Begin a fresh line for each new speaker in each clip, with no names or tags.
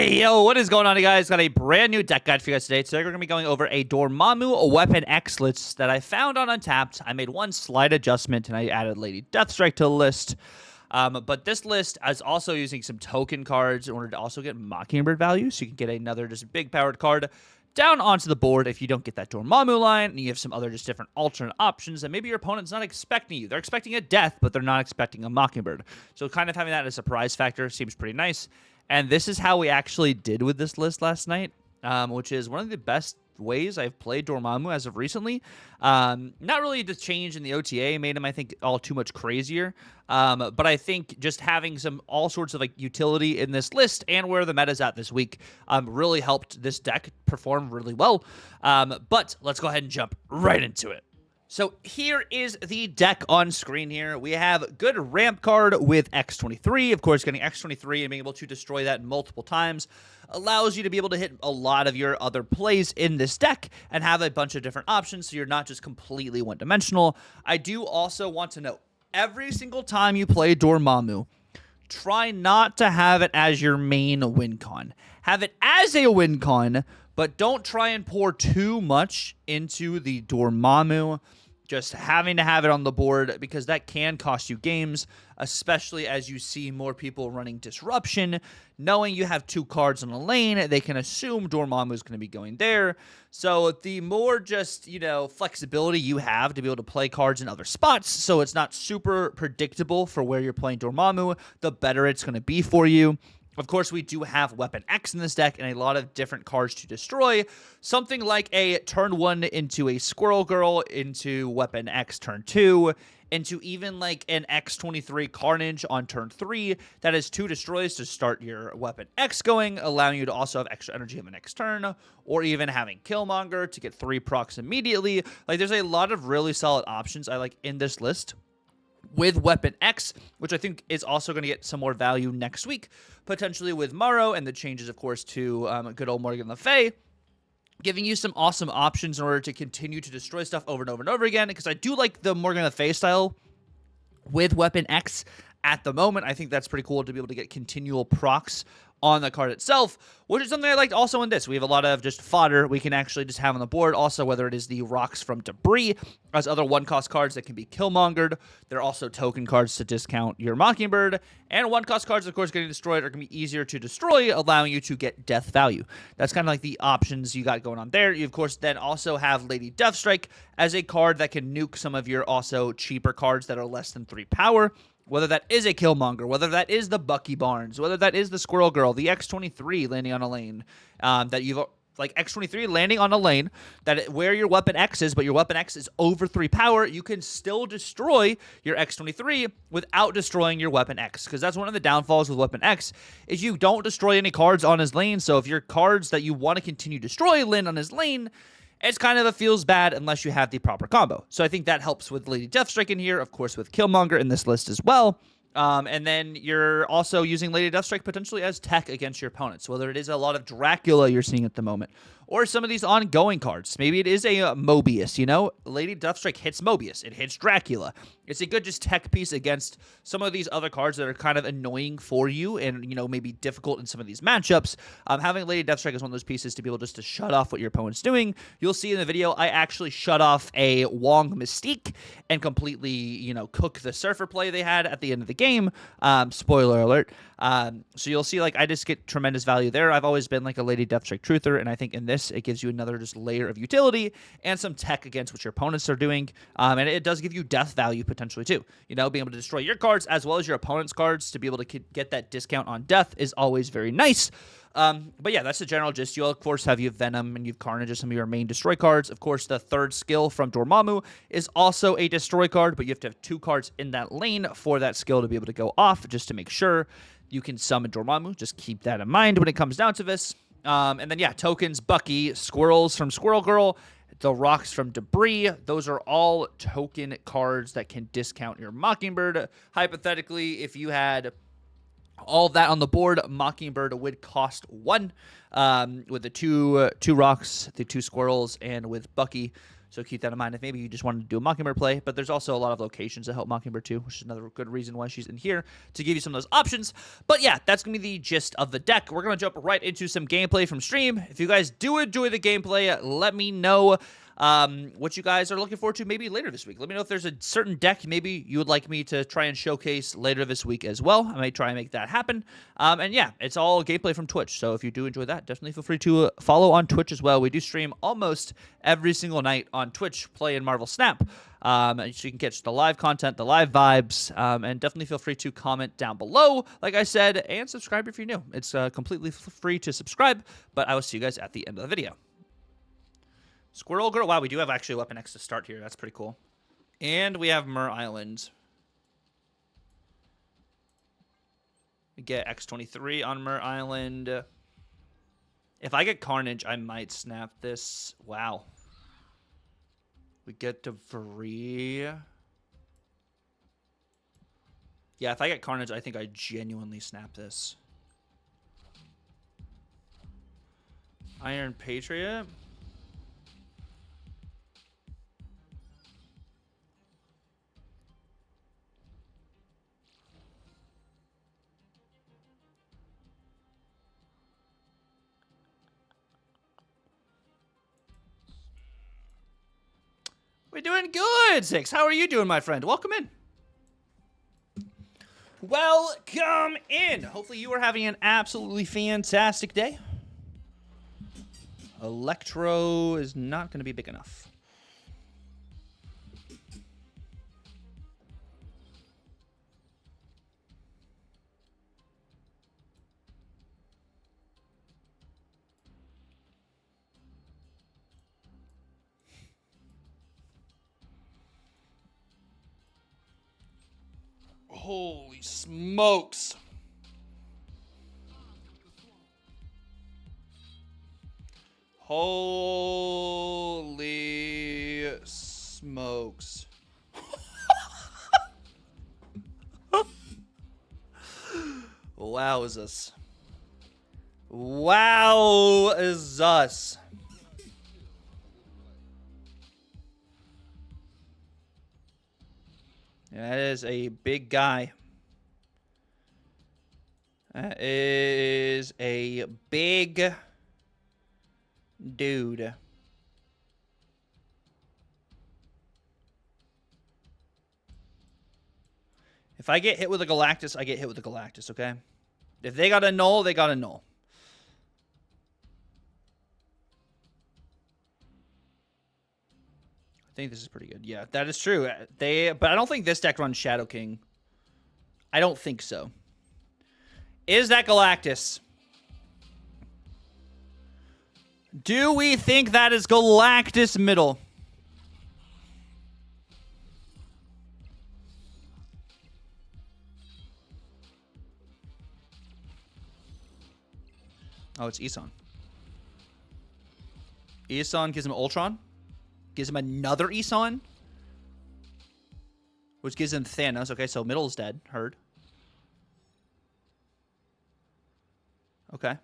Hey, yo, what is going on, you guys? Got a brand new deck guide for you guys today. Today, we're going to be going over a Dormmamu Weapon X list that I found on Untapped. I made one slight adjustment, and I added Lady Deathstrike to the list. But this list is also using some token cards in order to also get Mockingbird value, so you can get another just big powered card down onto the board if you don't get that Dormmamu line, and you have some other just different alternate options, and maybe your opponent's not expecting you. They're expecting a death, but they're not expecting a Mockingbird. So kind of having that as a surprise factor seems pretty nice. And this is how we actually did with this list last night, which is one of the best ways I've played Dormmamu as of recently. Not really the change in the OTA made him, I think, all too much crazier. But I think just having all sorts of like utility in this list and where the meta's at this week really helped this deck perform really well. But let's go ahead and jump right into it. So here is the deck on screen here. We have good ramp card with X23. Of course, getting X23 and being able to destroy that multiple times allows you to be able to hit a lot of your other plays in this deck and have a bunch of different options so you're not just completely one-dimensional. I do also want to note, every single time you play Dormmamu, try not to have it as your main win con. Have it as a win con, but don't try and pour too much into the Dormmamu. Just having to have it on the board, because that can cost you games, especially as you see more people running Disruption. Knowing you have two cards on a lane, they can assume Dormmamu is going to be going there. So the more just, flexibility you have to be able to play cards in other spots, so it's not super predictable for where you're playing Dormmamu, the better it's going to be for you. Of course, we do have Weapon X in this deck and a lot of different cards to destroy. Something like a turn 1 into a Squirrel Girl, into Weapon X turn 2, into even like an X23 Carnage on turn 3. That is 2 destroys to start your Weapon X going, allowing you to also have extra energy on the next turn, or even having Killmonger to get 3 procs immediately. Like, there's a lot of really solid options I like in this list with Weapon X, which I think is also going to get some more value next week, potentially with Morrow and the changes, of course, to good old Morgan Le Fay, giving you some awesome options in order to continue to destroy stuff over and over and over again, because I do like the Morgan Le Fay style with Weapon X at the moment. I think that's pretty cool to be able to get continual procs on the card itself, which is something I liked also in this. We have a lot of just fodder we can actually just have on the board. Also, whether it is the rocks from Debris as other one-cost cards that can be Killmongered. There are also token cards to discount your Mockingbird. And one-cost cards, of course, getting destroyed are going to be easier to destroy, allowing you to get death value. That's kind of like the options you got going on there. You, of course, then also have Lady Deathstrike as a card that can nuke some of your also cheaper cards that are less than 3 power. Whether that is a Killmonger, whether that is the Bucky Barnes, whether that is the Squirrel Girl, the X23 landing on a lane, that you've like X23 landing on a lane where your Weapon X is, but your Weapon X is over 3 power, you can still destroy your X23 without destroying your Weapon X, because that's one of the downfalls with Weapon X is you don't destroy any cards on his lane. So if your cards that you want to continue to destroy land on his lane, it's kind of feels bad unless you have the proper combo. So I think that helps with Lady Deathstrike in here, of course, with Killmonger in this list as well. And then you're also using Lady Deathstrike potentially as tech against your opponents, whether it is a lot of Dracula you're seeing at the moment, or some of these ongoing cards. Maybe it is a Mobius, Lady Deathstrike hits Mobius. It hits Dracula. It's a good just tech piece against some of these other cards that are kind of annoying for you and, maybe difficult in some of these matchups. Having Lady Deathstrike is one of those pieces to be able just to shut off what your opponent's doing. You'll see in the video, I actually shut off a Wong Mystique and completely, cook the Surfer play they had at the end of the game. Spoiler alert. So you'll see, I just get tremendous value there. I've always been like a Lady Deathstrike truther, and I think in this, it gives you another just layer of utility and some tech against what your opponents are doing. And it does give you death value potentially too. Being able to destroy your cards as well as your opponent's cards to be able to get that discount on death is always very nice. But yeah, that's the general gist. You'll, of course, have Venom and Carnage as some of your main destroy cards. Of course, the third skill from Dormmamu is also a destroy card, but you have to have 2 cards in that lane for that skill to be able to go off, just to make sure you can summon Dormmamu. Just keep that in mind when it comes down to this. And then, yeah, tokens, Bucky, Squirrels from Squirrel Girl, the rocks from Debris. Those are all token cards that can discount your Mockingbird. Hypothetically, if you had all of that on the board, Mockingbird would cost 1 with the two rocks, the 2 squirrels, and with Bucky So keep that in mind if maybe you just wanted to do a Mockingbird play. But there's also a lot of locations that help Mockingbird too, which is another good reason why she's in here, to give you some of those options. But yeah, that's going to be the gist of the deck. We're going to jump right into some gameplay from stream. If you guys do enjoy the gameplay, let me know what you guys are looking forward to maybe later this week. Let me know if there's a certain deck maybe you would like me to try and showcase later this week as well. I might try and make that happen. And yeah, it's all gameplay from Twitch. So if you do enjoy that, definitely feel free to follow on Twitch as well. We do stream almost every single night on Twitch, play in Marvel Snap. So you can catch the live content, the live vibes, and definitely feel free to comment down below, like I said, and subscribe if you're new. It's completely free to subscribe, but I will see you guys at the end of the video. Squirrel Girl. Wow, we do have actually Weapon X to start here. That's pretty cool. And we have Mer Island. We get X23 on Mer Island. If I get Carnage, I might snap this. Wow. We get to free. Yeah, if I get Carnage, I think I genuinely snap this. Iron Patriot. We're doing good, Six. How are you doing, my friend? Welcome in. Welcome in. Hopefully you are having an absolutely fantastic day. Electro is not going to be big enough. Holy smokes. Holy smokes. Wowzers. Wowzers. That is a big guy. That is a big dude. If I get hit with a Galactus, I get hit with a Galactus, okay? If they got a null, they got a null. I think this is pretty good. Yeah, that is true. But I don't think this deck runs Shadow King. I don't think so. Is that Galactus? Do we think that is Galactus middle? Oh, it's Isan. Isan gives him Ultron. Gives him another Isan. Which gives him Thanos. Okay, so middle is dead. Heard. Okay.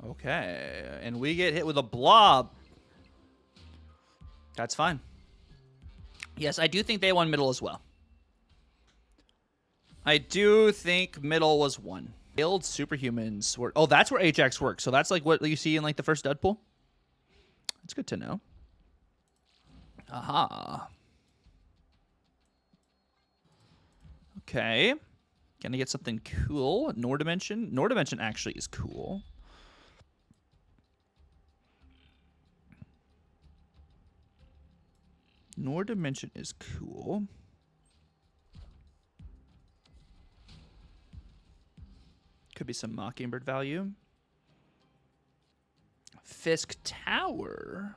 Okay, and we get hit with a blob. That's fine. Yes, I do think they won middle as well. I do think middle was won. Failed superhumans were... Oh, that's where Ajax works. So that's like what you see in like the first Deadpool. That's good to know. Aha. Okay. Gonna get something cool. Nor Dimension. Nor Dimension actually is cool. Nor Dimension is cool. Could be some Mockingbird value. Fisk Tower.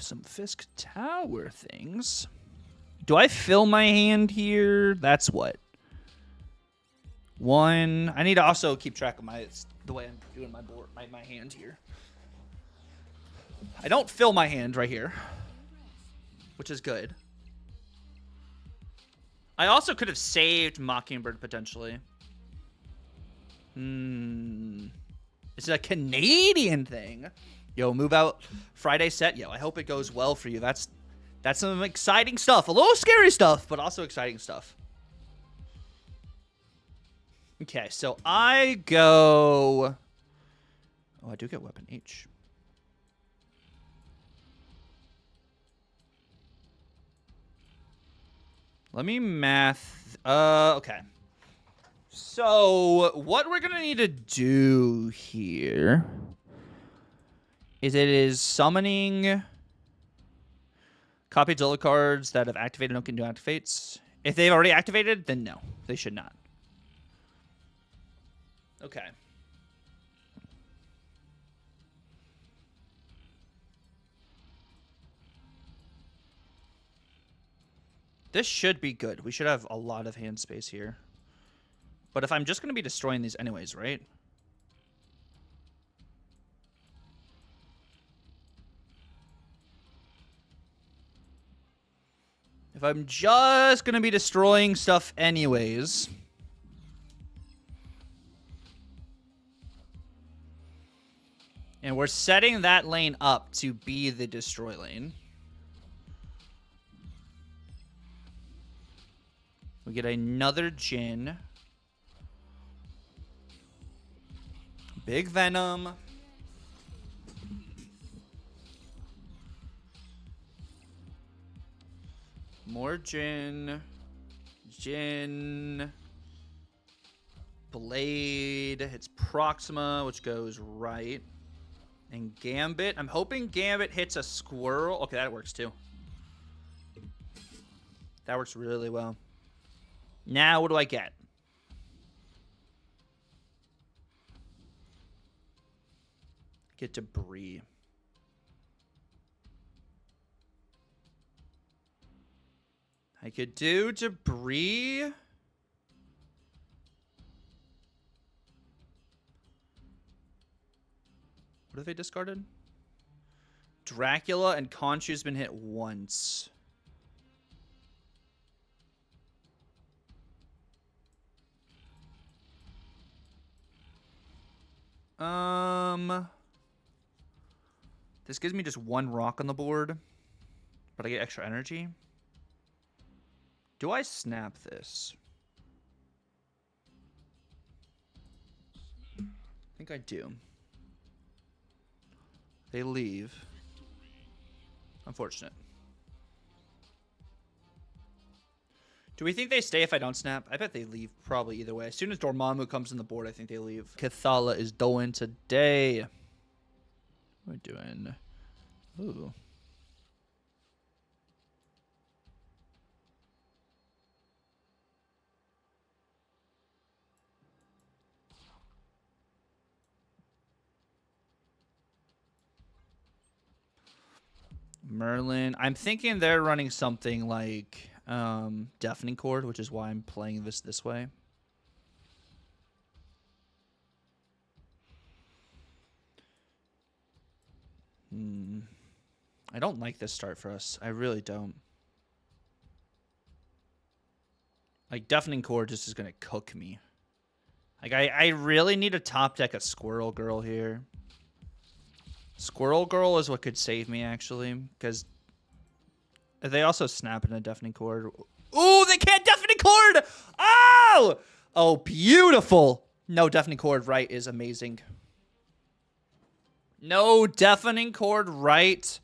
some Fisk Tower things. Do I fill my hand here? That's what. 1. I need to also keep track of the way I'm doing my board, my hand here. I don't fill my hand right here, which is good. I also could have saved Mockingbird potentially. It's a Canadian thing. Yo, move out Friday set. Yo, I hope it goes well for you. That's some exciting stuff. A little scary stuff, but also exciting stuff. Okay, so I go... Oh, I do get weapon H. Let me math... okay. So, what we're going to need to do here is summoning copy Zilla cards that have activated no can do activates. If they've already activated, then no. They should not. Okay. This should be good. We should have a lot of hand space here. But if I'm just going to be destroying these anyways, right? If I'm just going to be destroying stuff anyways... And we're setting that lane up to be the destroy lane. We get another Jin. Big Venom. More Jin. Jin. Blade hits Proxima, which goes right. And Gambit. I'm hoping Gambit hits a squirrel. Okay, that works too. That works really well. Now, what do I get? Get Debris. I could do Debris. What have they discarded? Dracula and Khonshu's been hit once. This gives me just 1 rock on the board, but I get extra energy. Do I snap this? I think I do. They leave. Unfortunate. Do we think they stay if I don't snap? I bet they leave probably either way. As soon as Dormmamu comes on the board, I think they leave. Cathala is doing today. We're doing... Ooh. Merlin. I'm thinking they're running something like Deafening Chord, which is why I'm playing this way. I don't like this start for us. I really don't. Like, Deafening Chord just is going to cook me. Like, I really need to top deck a Squirrel Girl here. Squirrel Girl is what could save me, actually, because they also snap in a Deafening Chord. Ooh, they can't Deafening Chord! Oh! Oh, beautiful. No Deafening Chord right is amazing. No Deafening Chord right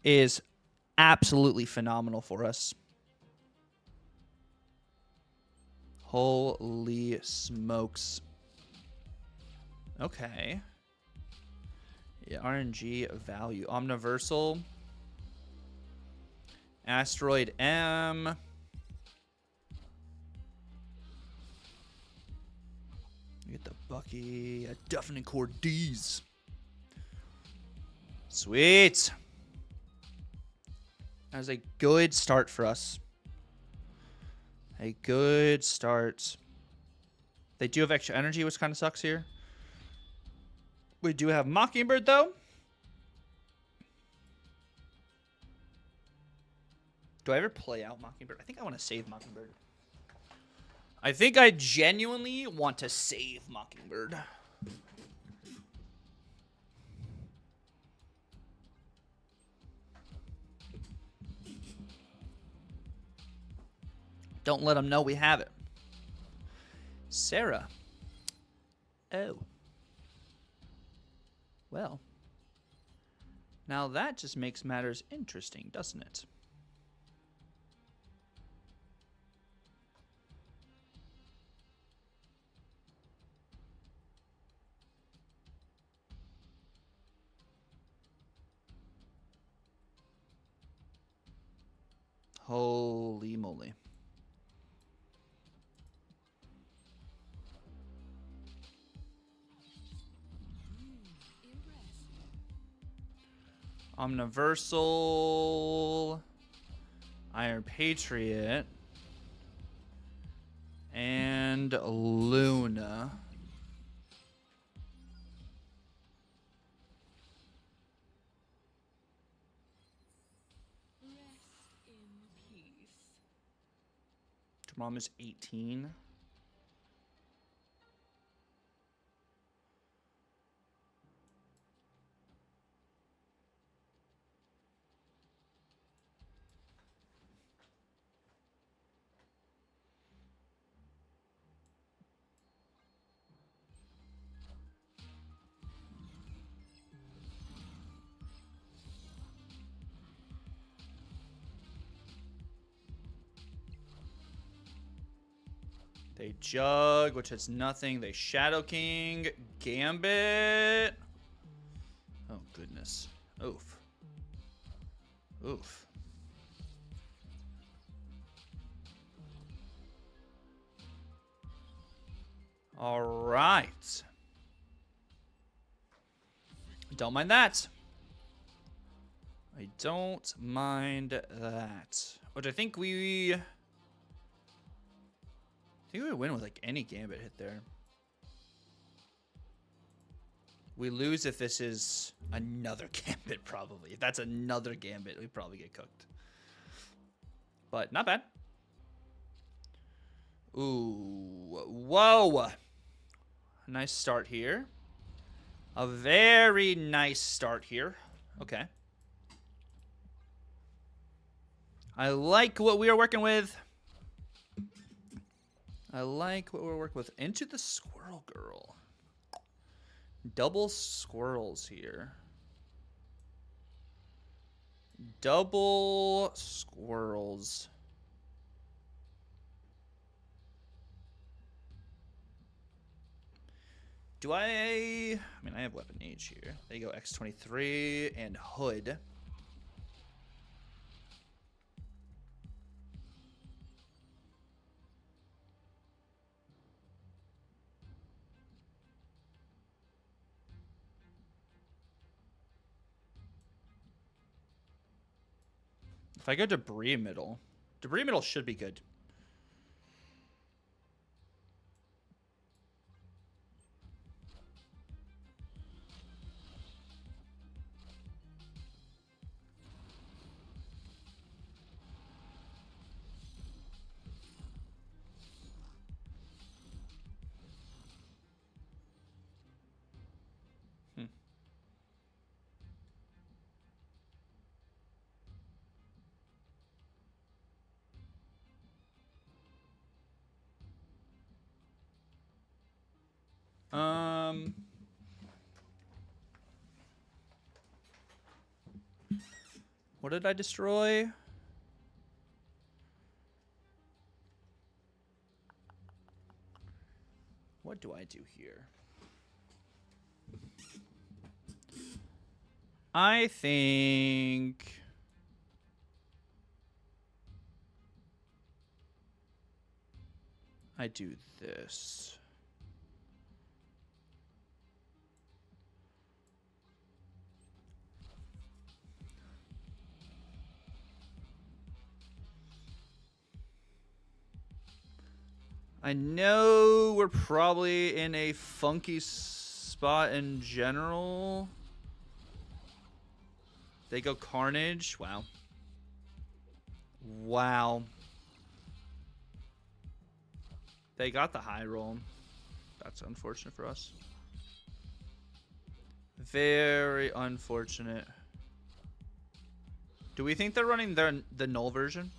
is absolutely phenomenal for us. Holy smokes. Okay. Yeah, RNG value. Omniversal. Asteroid M. Get the Bucky. A Deafening Chord D's. Sweet. That was a good start for us. A good start. They do have extra energy, which kind of sucks here. We do have Mockingbird, though. Do I ever play out Mockingbird? I think I want to save Mockingbird. I think I genuinely want to save Mockingbird. Don't let them know we have it. Sarah. Oh. Well. Now that just makes matters interesting, doesn't it? Holy moly. Omniversal, Iron Patriot, and Luna. Dormmamu's 18. They Jug, which has nothing. They Shadow King. Gambit. Oh, goodness. Oof. Oof. All right. Don't mind that. I don't mind that. Which I think we would win with like any Gambit hit there. We lose if this is another Gambit, probably. If that's another Gambit, we probably get cooked. But not bad. Ooh. Whoa. Nice start here. A very nice start here. Okay. I like what we are working with. I like what we're working with. Into the Squirrel Girl. Double squirrels here. Double squirrels. I mean, I have Weapon Age here. There you go, X23 and Hood. If I go Debris Middle should be good. What did I destroy? What do I do here? I think I do this. I know we're probably in a funky spot in general. They go Carnage. Wow. Wow. They got the high roll. That's unfortunate for us. Very unfortunate. Do we think they're running the null version?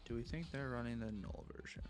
Do we think they're running the null version?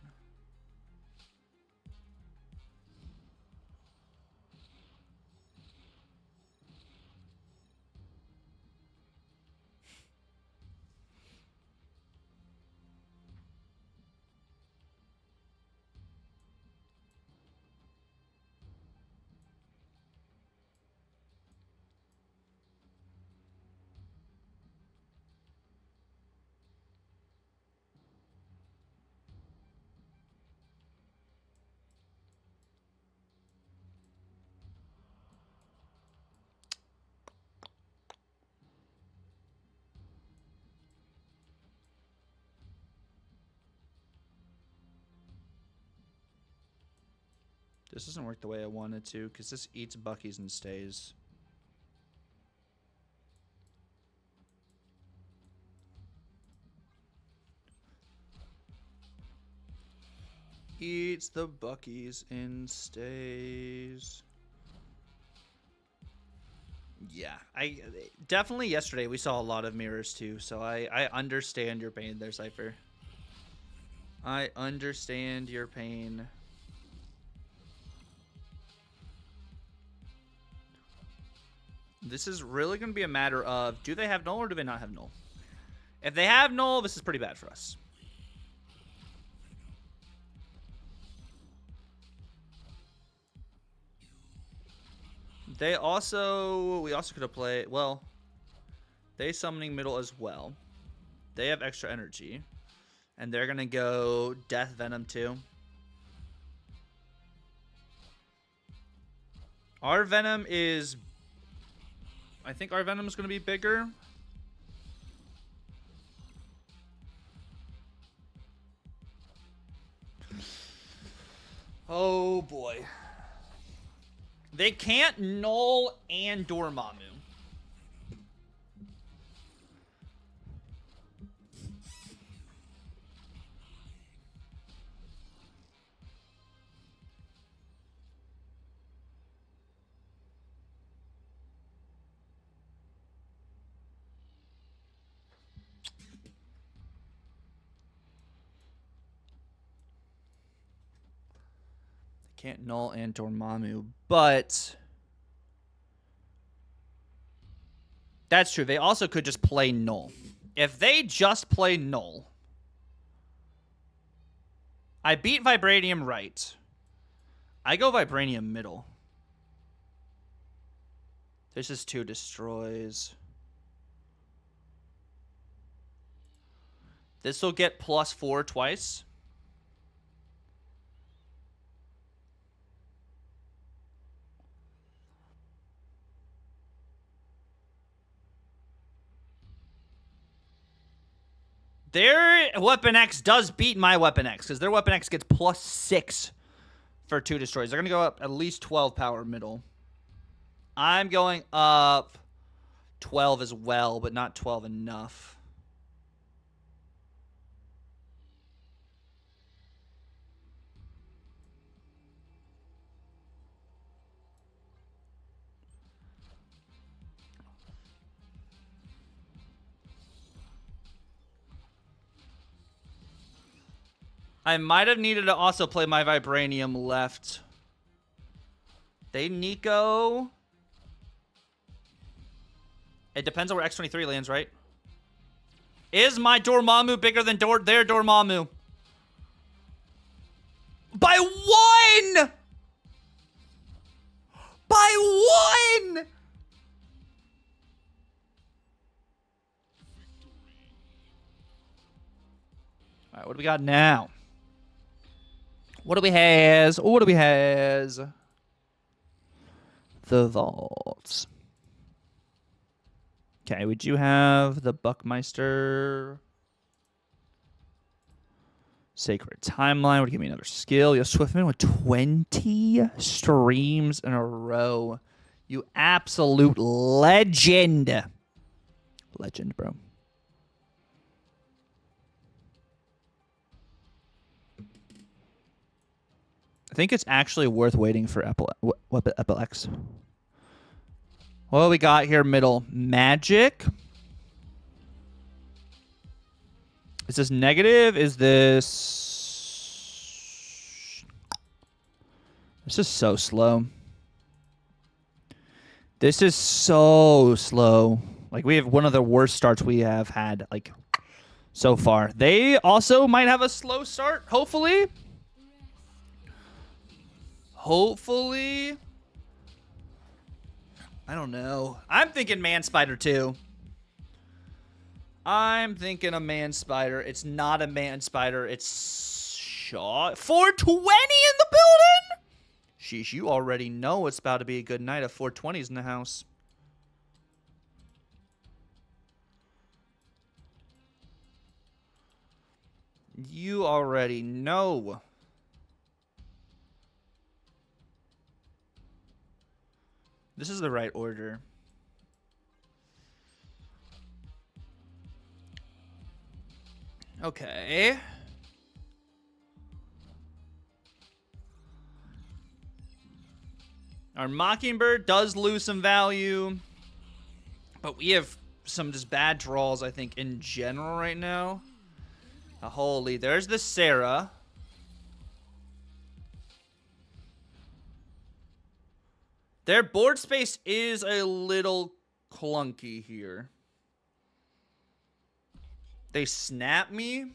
This doesn't work the way I wanted to, because this eats Bucky's and stays. Eats the Bucky's and stays. Yeah, I definitely yesterday we saw a lot of mirrors too, so I understand your pain there, Cypher. I understand your pain. This is really going to be a matter of, do they have null or do they not have null? If they have null, this is pretty bad for us. We also could have played, well, they summoning middle as well. They have extra energy. And they're going to go Death Venom too. Our Venom is, I think our Venom is going to be bigger. Oh boy. They can't null and Dormmamu. Can't null and Dormmamu, but that's true. They also could just play null. If they just play null, I beat Vibranium right. I go Vibranium middle. This is 2 destroys. This will get +4 twice. Their Weapon X does beat my Weapon X, because their Weapon X gets +6 for 2 destroys. They're going to go up at least 12 power middle. I'm going up 12 as well, but not 12 enough. I might have needed to also play my Vibranium left. They Nico. It depends on where X23 lands, right? Is my Dormmamu bigger than their Dormmamu? By 1! By 1! All right, what do we got now? What do we has? What do we has? The vaults. Okay, would you have the Buckmeister? Sacred Timeline would give me another skill. Yo, Swiftman with 20 streams in a row. You absolute legend. Legend, bro. I think it's actually worth waiting for Epilex. What do we got here middle? Magic. Is this negative? Is this... This is so slow. This is so slow. Like, we have one of the worst starts we have had, like, so far. They also might have a slow start, hopefully. Hopefully. I don't know. I'm thinking Man Spider, too. I'm thinking a Man Spider. It's not a Man Spider. It's Shaw. 420 in the building? Sheesh, you already know it's about to be a good night of 420s in the house. You already know. This is the right order. Okay. Our Mockingbird does lose some value, but we have some just bad draws, I think, in general right now. Holy, there's the Sarah. Their board space is a little clunky here. They snap me.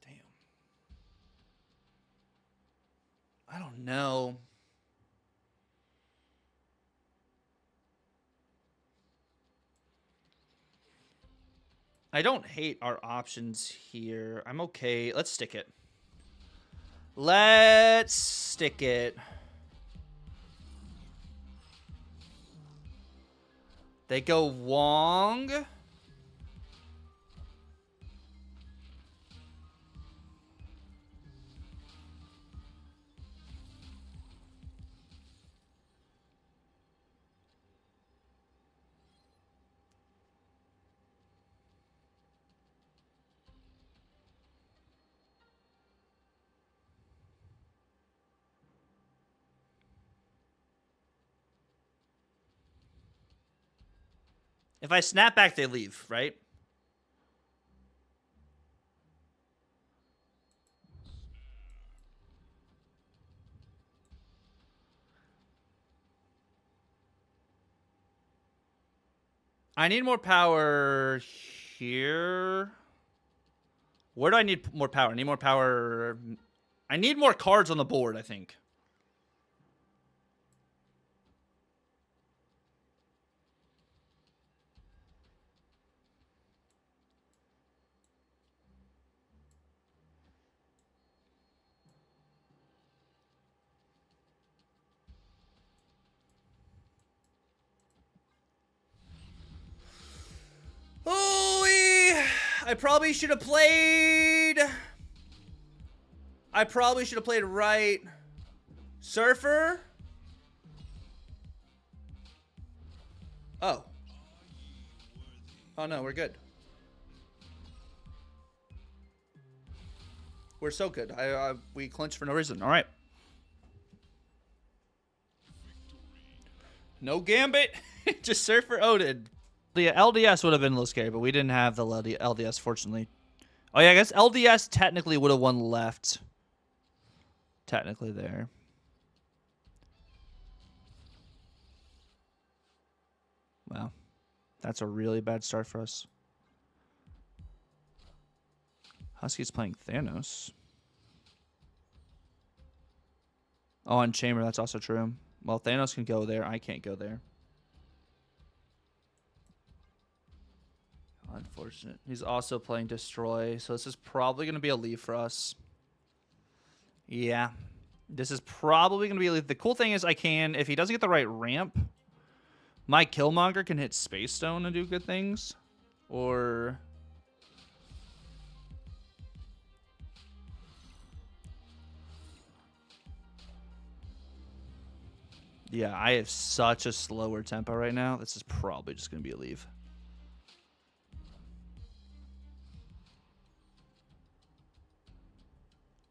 Damn. I don't know. I don't hate our options here. I'm okay. Let's stick it. Let's stick it. They go Wong. If I snap back, they leave, right? I need more power here. Where do I need more power? I need more power. I need more cards on the board, I think. Holy! I probably should have played. I probably should have played right. Surfer. Oh. Oh no, we're good. We're so good. We clinched for no reason. All right. No Gambit. Just Surfer Odin. The LDS would have been a little scary, but we didn't have the LDS, fortunately. Oh, yeah, I guess LDS technically would have won left. Technically there. Wow. That's a really bad start for us. Husky's playing Thanos. Oh, on Chamber, that's also true. Well, Thanos can go there. I can't go there. Unfortunate. He's also playing Destroy, so this is probably going to be a leave for us. Yeah. This is probably going to be a leave. The cool thing is I can, if he doesn't get the right ramp, my Killmonger can hit Space Stone and do good things. Or... yeah, I have such a slower tempo right now. This is probably just going to be a leave.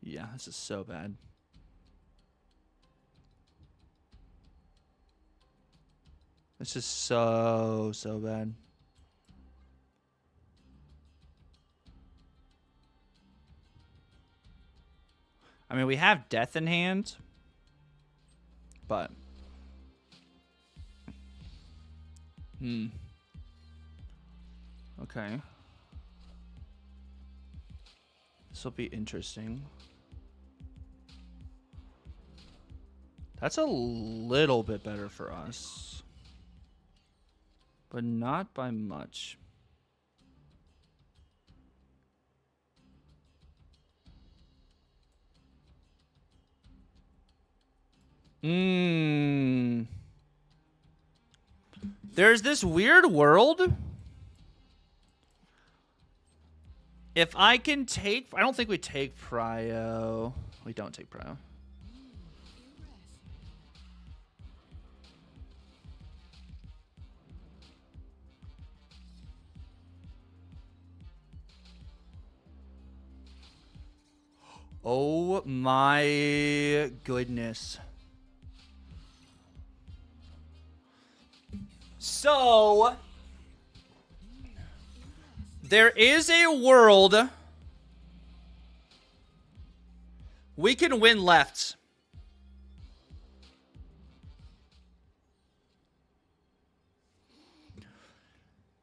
Yeah, this is so bad. This is so bad. I mean, we have death in hand, but... okay. This will be interesting. That's a little bit better for us, but not by much. There's this weird world. If I can take... I don't think we take Prio. We don't take Prio. Oh my goodness. So, there is a world we can win left.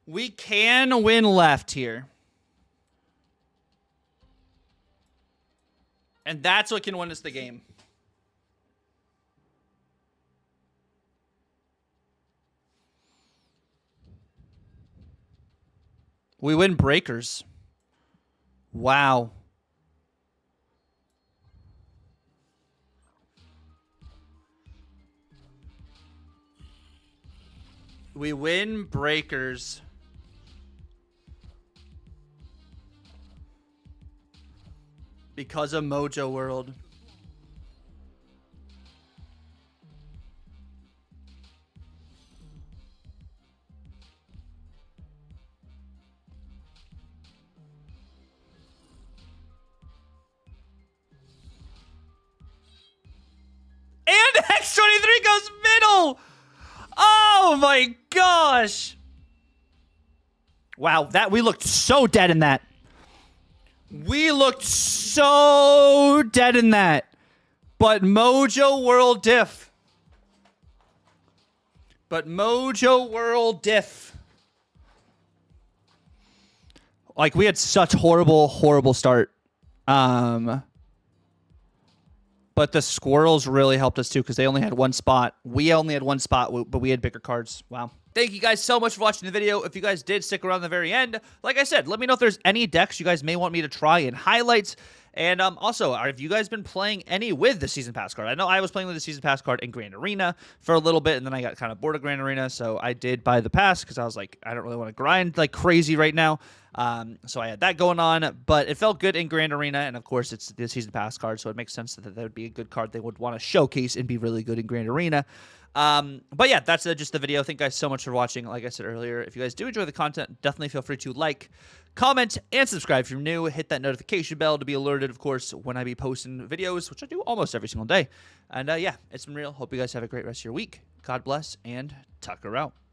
We can win left here. And that's what can win us the game. We win breakers. Wow. We win breakers. Because of Mojo World. And X23 goes middle! Oh my gosh! Wow, that we looked so dead in that. We looked so dead in that. But Mojo World diff. But Mojo World diff. Like, we had such horrible start. But the squirrels really helped us too, because they only had one spot. We only had one spot, but we had bigger cards. Wow. Thank you guys so much for watching the video. If you guys did stick around the very end, like I said, let me know if there's any decks you guys may want me to try and highlight. And also, have you guys been playing any with the Season Pass card? I know I was playing with the Season Pass card in Grand Arena for a little bit, and then I got kind of bored of Grand Arena, so I did buy the pass because I was like, I don't really want to grind like crazy right now. So I had that going on, but it felt good in Grand Arena, and of course, it's the Season Pass card, so it makes sense that that would be a good card they would want to showcase and be really good in Grand Arena. But yeah, that's just the video. Thank you guys so much for watching. Like I said earlier, if you guys do enjoy the content, definitely feel free to like, comment, and subscribe if you're new. Hit that notification bell to be alerted, of course, when I be posting videos, which I do almost every single day. And yeah, it's been real. Hope you guys have a great rest of your week. God bless, and Tucker out.